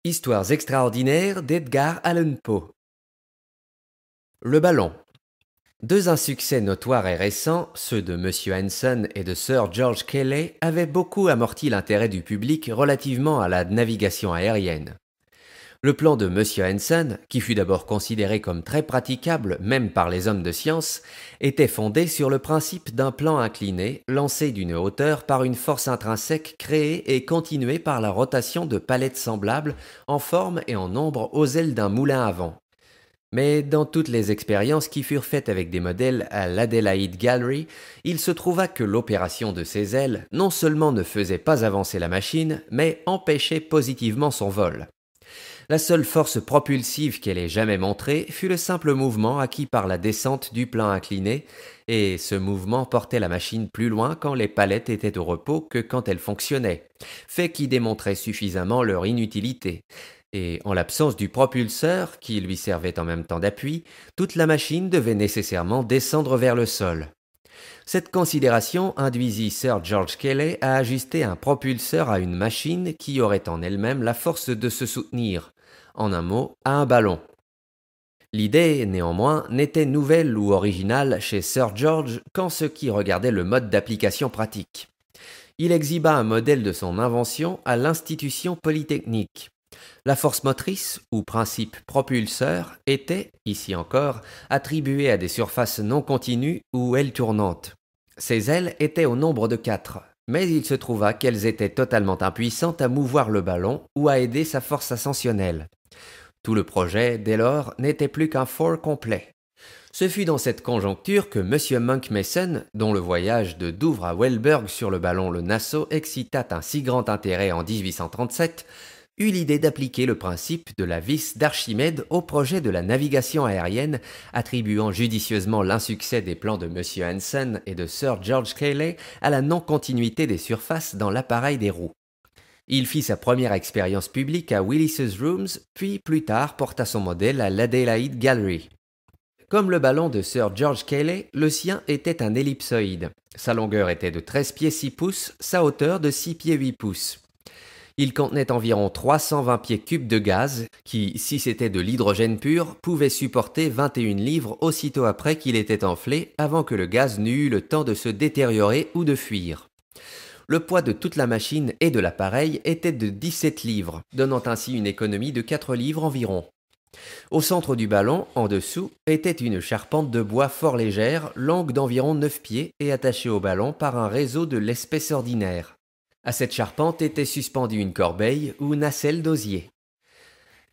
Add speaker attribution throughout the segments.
Speaker 1: Histoires extraordinaires d'Edgar Allan Poe. Le ballon. Deux insuccès notoires et récents, ceux de M. Henson et de Sir George Cayley, avaient beaucoup amorti l'intérêt du public relativement à la navigation aérienne. Le plan de M. Henson, qui fut d'abord considéré comme très praticable même par les hommes de science, était fondé sur le principe d'un plan incliné, lancé d'une hauteur par une force intrinsèque créée et continuée par la rotation de palettes semblables en forme et en nombre aux ailes d'un moulin à vent. Mais dans toutes les expériences qui furent faites avec des modèles à l'Adelaide Gallery, il se trouva que l'opération de ces ailes non seulement ne faisait pas avancer la machine, mais empêchait positivement son vol. La seule force propulsive qu'elle ait jamais montrée fut le simple mouvement acquis par la descente du plan incliné, et ce mouvement portait la machine plus loin quand les palettes étaient au repos que quand elles fonctionnaient, fait qui démontrait suffisamment leur inutilité. Et en l'absence du propulseur, qui lui servait en même temps d'appui, toute la machine devait nécessairement descendre vers le sol. Cette considération induisit Sir George Cayley à ajuster un propulseur à une machine qui aurait en elle-même la force de se soutenir, en un mot, à un ballon. L'idée, néanmoins, n'était nouvelle ou originale chez Sir George qu'en ce qui regardait le mode d'application pratique. Il exhiba un modèle de son invention à l'Institution Polytechnique. La force motrice, ou principe propulseur, était, ici encore, attribuée à des surfaces non continues ou ailes tournantes. Ces ailes étaient au nombre de 4, mais il se trouva qu'elles étaient totalement impuissantes à mouvoir le ballon ou à aider sa force ascensionnelle. Tout le projet, dès lors, n'était plus qu'un fort complet. Ce fut dans cette conjoncture que M. Monck Mason, dont le voyage de Douvres à Welberg sur le ballon le Nassau excita un si grand intérêt en 1837, eut l'idée d'appliquer le principe de la vis d'Archimède au projet de la navigation aérienne, attribuant judicieusement l'insuccès des plans de M. Henson et de Sir George Cayley à la non-continuité des surfaces dans l'appareil des roues. Il fit sa première expérience publique à Willis's Rooms, puis plus tard porta son modèle à l'Adelaide Gallery. Comme le ballon de Sir George Cayley, le sien était un ellipsoïde. Sa longueur était de 13 pieds 6 pouces, sa hauteur de 6 pieds 8 pouces. Il contenait environ 320 pieds cubes de gaz qui, si c'était de l'hydrogène pur, pouvait supporter 21 livres aussitôt après qu'il était enflé avant que le gaz n'eût eu le temps de se détériorer ou de fuir. Le poids de toute la machine et de l'appareil était de 17 livres, donnant ainsi une économie de 4 livres environ. Au centre du ballon, en dessous, était une charpente de bois fort légère, longue d'environ 9 pieds et attachée au ballon par un réseau de l'espèce ordinaire. À cette charpente était suspendue une corbeille ou nacelle d'osier.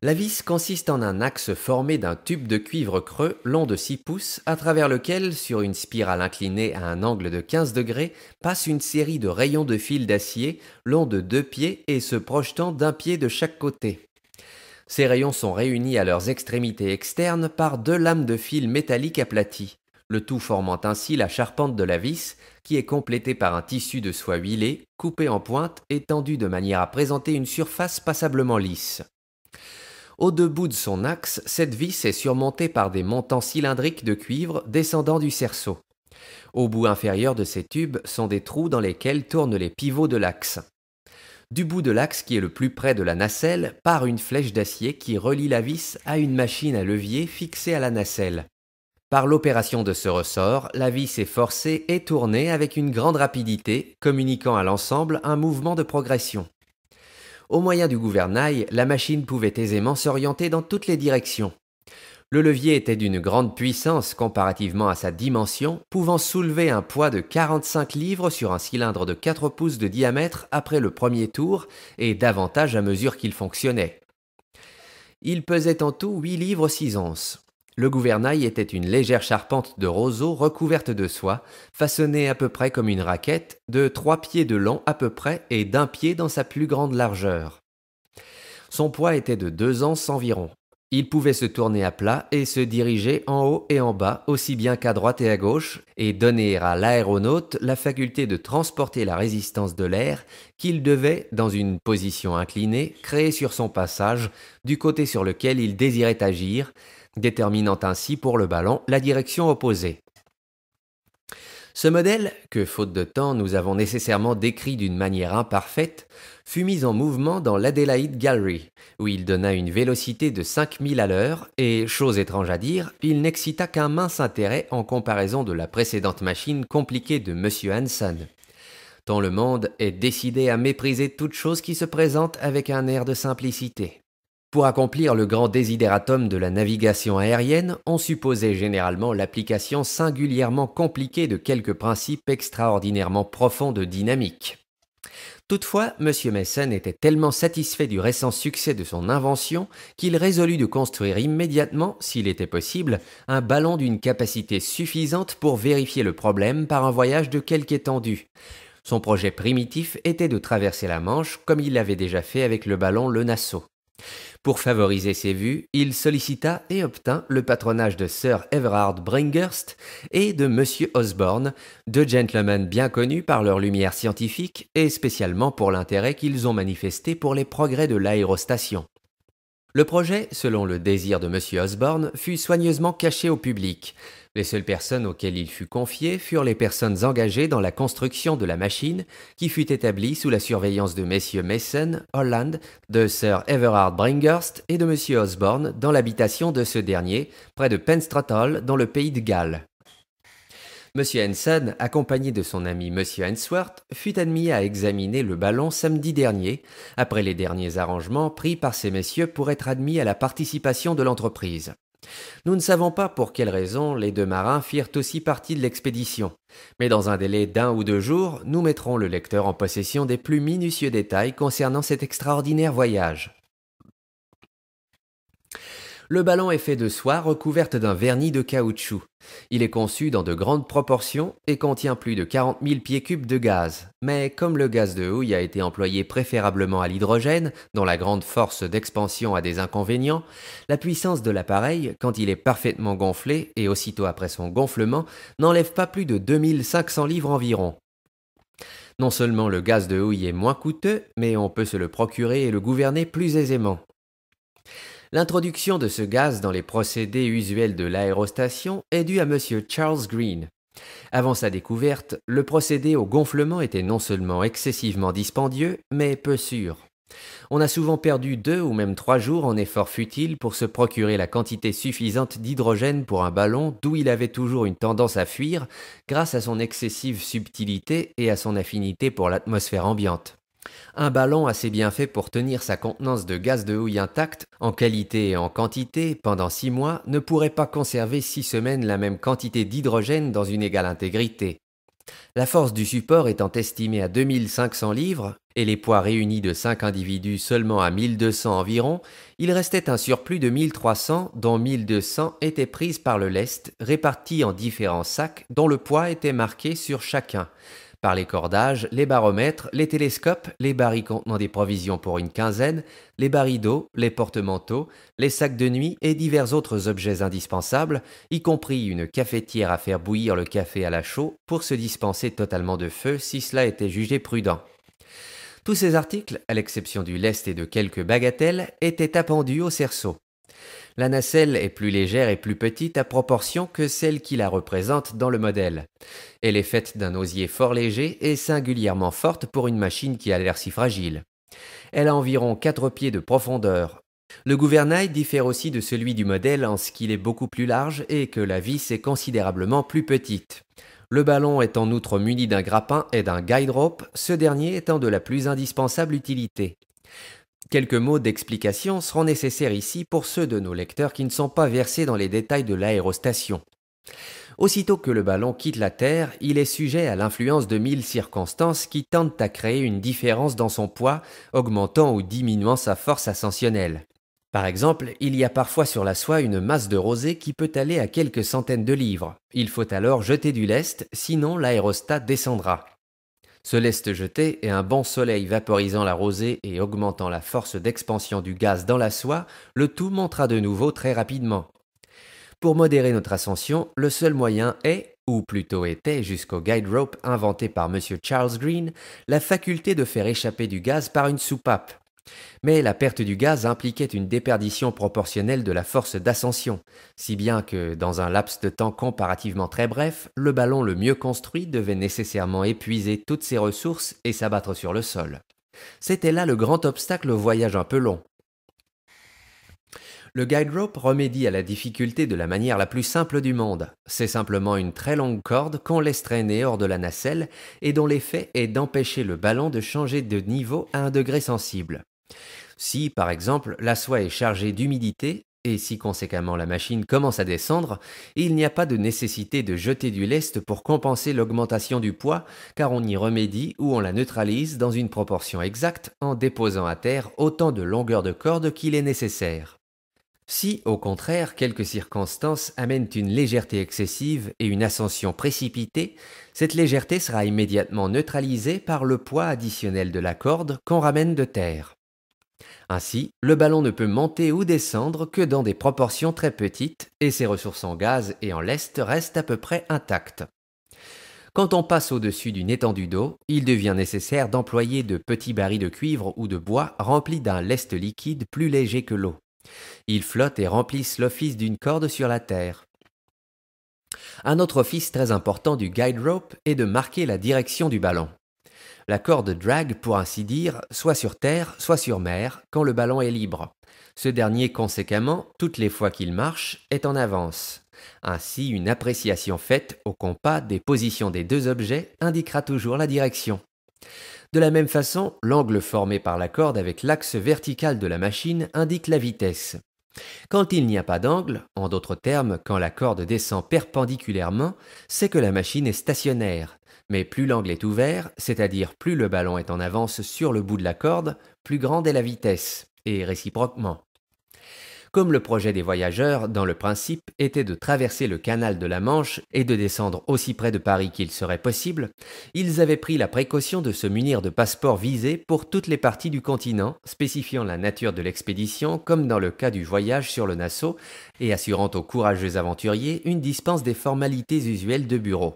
Speaker 1: La vis consiste en un axe formé d'un tube de cuivre creux long de 6 pouces à travers lequel, sur une spirale inclinée à un angle de 15 degrés, passe une série de rayons de fil d'acier longs de 2 pieds et se projetant d'un pied de chaque côté. Ces rayons sont réunis à leurs extrémités externes par 2 lames de fil métallique aplaties, le tout formant ainsi la charpente de la vis, qui est complétée par un tissu de soie huilé, coupé en pointe et tendu de manière à présenter une surface passablement lisse. Au deux bouts de son axe, cette vis est surmontée par des montants cylindriques de cuivre descendant du cerceau. Au bout inférieur de ces tubes sont des trous dans lesquels tournent les pivots de l'axe. Du bout de l'axe qui est le plus près de la nacelle part une flèche d'acier qui relie la vis à une machine à levier fixée à la nacelle. Par l'opération de ce ressort, la vis est forcée et tournée avec une grande rapidité, communiquant à l'ensemble un mouvement de progression. Au moyen du gouvernail, la machine pouvait aisément s'orienter dans toutes les directions. Le levier était d'une grande puissance comparativement à sa dimension, pouvant soulever un poids de 45 livres sur un cylindre de 4 pouces de diamètre après le premier tour et davantage à mesure qu'il fonctionnait. Il pesait en tout 8 livres 6 onces. Le gouvernail était une légère charpente de roseau recouverte de soie, façonnée à peu près comme une raquette, de 3 pieds de long à peu près et d'1 pied dans sa plus grande largeur. Son poids était de 2 onces environ. Il pouvait se tourner à plat et se diriger en haut et en bas, aussi bien qu'à droite et à gauche, et donner à l'aéronaute la faculté de transporter la résistance de l'air qu'il devait, dans une position inclinée, créer sur son passage, du côté sur lequel il désirait agir, déterminant ainsi pour le ballon la direction opposée. Ce modèle, que faute de temps nous avons nécessairement décrit d'une manière imparfaite, fut mis en mouvement dans l'Adelaide Gallery, où il donna une vélocité de 5000 à l'heure et, chose étrange à dire, il n'excita qu'un mince intérêt en comparaison de la précédente machine compliquée de M. Hanson. Tant le monde est décidé à mépriser toute chose qui se présente avec un air de simplicité. Pour accomplir le grand désidératum de la navigation aérienne, on supposait généralement l'application singulièrement compliquée de quelques principes extraordinairement profonds de dynamique. Toutefois, M. Mason était tellement satisfait du récent succès de son invention qu'il résolut de construire immédiatement, s'il était possible, un ballon d'une capacité suffisante pour vérifier le problème par un voyage de quelque étendue. Son projet primitif était de traverser la Manche comme il l'avait déjà fait avec le ballon Le Nassau. Pour favoriser ses vues, il sollicita et obtint le patronage de Sir Everard Bringhurst et de M. Osborne, deux gentlemen bien connus par leur lumière scientifique et spécialement pour l'intérêt qu'ils ont manifesté pour les progrès de l'aérostation. Le projet, selon le désir de M. Osborne, fut soigneusement caché au public. Les seules personnes auxquelles il fut confié furent les personnes engagées dans la construction de la machine, qui fut établie sous la surveillance de messieurs Mason, Holland, de Sir Everard Bringhurst et de M. Osborne dans l'habitation de ce dernier, près de Penstrott Hall, dans le pays de Galles. M. Hanson, accompagné de son ami M. Ainsworth, fut admis à examiner le ballon samedi dernier, après les derniers arrangements pris par ces messieurs pour être admis à la participation de l'entreprise. Nous ne savons pas pour quelle raison les deux marins firent aussi partie de l'expédition, mais dans un délai d'1 ou 2 jours, nous mettrons le lecteur en possession des plus minutieux détails concernant cet extraordinaire voyage. Le ballon est fait de soie recouverte d'un vernis de caoutchouc. Il est conçu dans de grandes proportions et contient plus de 40 000 pieds cubes de gaz. Mais comme le gaz de houille a été employé préférablement à l'hydrogène, dont la grande force d'expansion a des inconvénients, la puissance de l'appareil, quand il est parfaitement gonflé et aussitôt après son gonflement, n'enlève pas plus de 2500 livres environ. Non seulement le gaz de houille est moins coûteux, mais on peut se le procurer et le gouverner plus aisément. L'introduction de ce gaz dans les procédés usuels de l'aérostation est due à M. Charles Green. Avant sa découverte, le procédé au gonflement était non seulement excessivement dispendieux, mais peu sûr. On a souvent perdu 2 ou même 3 jours en efforts futiles pour se procurer la quantité suffisante d'hydrogène pour un ballon d'où il avait toujours une tendance à fuir grâce à son excessive subtilité et à son affinité pour l'atmosphère ambiante. Un ballon assez bien fait pour tenir sa contenance de gaz de houille intacte, en qualité et en quantité, pendant 6 mois, ne pourrait pas conserver 6 semaines la même quantité d'hydrogène dans une égale intégrité. La force du support étant estimée à 2500 livres, et les poids réunis de 5 individus seulement à 1200 environ, il restait un surplus de 1300, dont 1200 étaient prises par le lest, répartis en différents sacs dont le poids était marqué sur chacun, par les cordages, les baromètres, les télescopes, les barils contenant des provisions pour une quinzaine, les barils d'eau, les porte-manteaux, les sacs de nuit et divers autres objets indispensables, y compris une cafetière à faire bouillir le café à la chaux pour se dispenser totalement de feu si cela était jugé prudent. Tous ces articles, à l'exception du lest et de quelques bagatelles, étaient appendus au cerceau. La nacelle est plus légère et plus petite à proportion que celle qui la représente dans le modèle. Elle est faite d'un osier fort léger et singulièrement forte pour une machine qui a l'air si fragile. Elle a environ 4 pieds de profondeur. Le gouvernail diffère aussi de celui du modèle en ce qu'il est beaucoup plus large et que la vis est considérablement plus petite. Le ballon est en outre muni d'un grappin et d'un guide rope, ce dernier étant de la plus indispensable utilité. Quelques mots d'explication seront nécessaires ici pour ceux de nos lecteurs qui ne sont pas versés dans les détails de l'aérostation. Aussitôt que le ballon quitte la Terre, il est sujet à l'influence de 1000 circonstances qui tentent à créer une différence dans son poids, augmentant ou diminuant sa force ascensionnelle. Par exemple, il y a parfois sur la soie une masse de rosée qui peut aller à quelques centaines de livres. Il faut alors jeter du lest, sinon l'aérostat descendra. Ce lest jeté et un bon soleil vaporisant la rosée et augmentant la force d'expansion du gaz dans la soie, le tout montera de nouveau très rapidement. Pour modérer notre ascension, le seul moyen est, ou plutôt était jusqu'au guide rope inventé par M. Charles Green, la faculté de faire échapper du gaz par une soupape. Mais la perte du gaz impliquait une déperdition proportionnelle de la force d'ascension, si bien que, dans un laps de temps comparativement très bref, le ballon le mieux construit devait nécessairement épuiser toutes ses ressources et s'abattre sur le sol. C'était là le grand obstacle au voyage un peu long. Le guide rope remédie à la difficulté de la manière la plus simple du monde. C'est simplement une très longue corde qu'on laisse traîner hors de la nacelle et dont l'effet est d'empêcher le ballon de changer de niveau à un degré sensible. Si, par exemple, la soie est chargée d'humidité, et si conséquemment la machine commence à descendre, il n'y a pas de nécessité de jeter du lest pour compenser l'augmentation du poids, car on y remédie ou on la neutralise dans une proportion exacte en déposant à terre autant de longueur de corde qu'il est nécessaire. Si, au contraire, quelques circonstances amènent une légèreté excessive et une ascension précipitée, cette légèreté sera immédiatement neutralisée par le poids additionnel de la corde qu'on ramène de terre. Ainsi, le ballon ne peut monter ou descendre que dans des proportions très petites et ses ressources en gaz et en lest restent à peu près intactes. Quand on passe au-dessus d'une étendue d'eau, il devient nécessaire d'employer de petits barils de cuivre ou de bois remplis d'un lest liquide plus léger que l'eau. Ils flottent et remplissent l'office d'une corde sur la terre. Un autre office très important du guide rope est de marquer la direction du ballon. La corde drague, pour ainsi dire, soit sur terre, soit sur mer, quand le ballon est libre. Ce dernier, conséquemment, toutes les fois qu'il marche, est en avance. Ainsi, une appréciation faite au compas des positions des deux objets indiquera toujours la direction. De la même façon, l'angle formé par la corde avec l'axe vertical de la machine indique la vitesse. Quand il n'y a pas d'angle, en d'autres termes, quand la corde descend perpendiculairement, c'est que la machine est stationnaire. Mais plus l'angle est ouvert, c'est-à-dire plus le ballon est en avance sur le bout de la corde, plus grande est la vitesse, et réciproquement. Comme le projet des voyageurs, dans le principe, était de traverser le canal de la Manche et de descendre aussi près de Paris qu'il serait possible, ils avaient pris la précaution de se munir de passeports visés pour toutes les parties du continent, spécifiant la nature de l'expédition comme dans le cas du voyage sur le Nassau et assurant aux courageux aventuriers une dispense des formalités usuelles de bureau.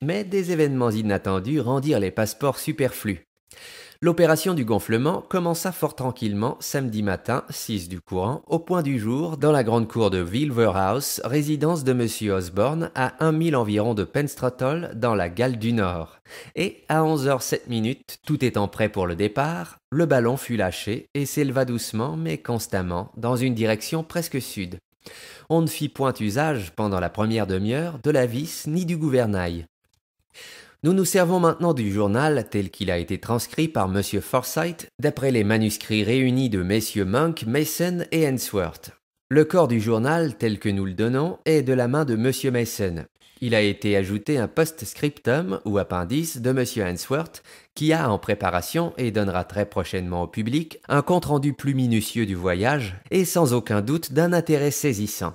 Speaker 1: Mais des événements inattendus rendirent les passeports superflus. L'opération du gonflement commença fort tranquillement samedi matin, 6 du courant, au point du jour, dans la grande cour de Wilverhouse, résidence de M. Osborne, à 1 mille environ de Penstrottle, dans la Galles du Nord. Et à 11h07, tout étant prêt pour le départ, le ballon fut lâché et s'éleva doucement mais constamment dans une direction presque sud. On ne fit point usage, pendant la première demi-heure, de la vis ni du gouvernail. Nous nous servons maintenant du journal tel qu'il a été transcrit par M. Forsyth d'après les manuscrits réunis de messieurs Monk, Mason et Ainsworth. Le corps du journal tel que nous le donnons est de la main de M. Mason. Il a été ajouté un post-scriptum ou appendice de M. Ainsworth qui a en préparation et donnera très prochainement au public un compte-rendu plus minutieux du voyage et sans aucun doute d'un intérêt saisissant.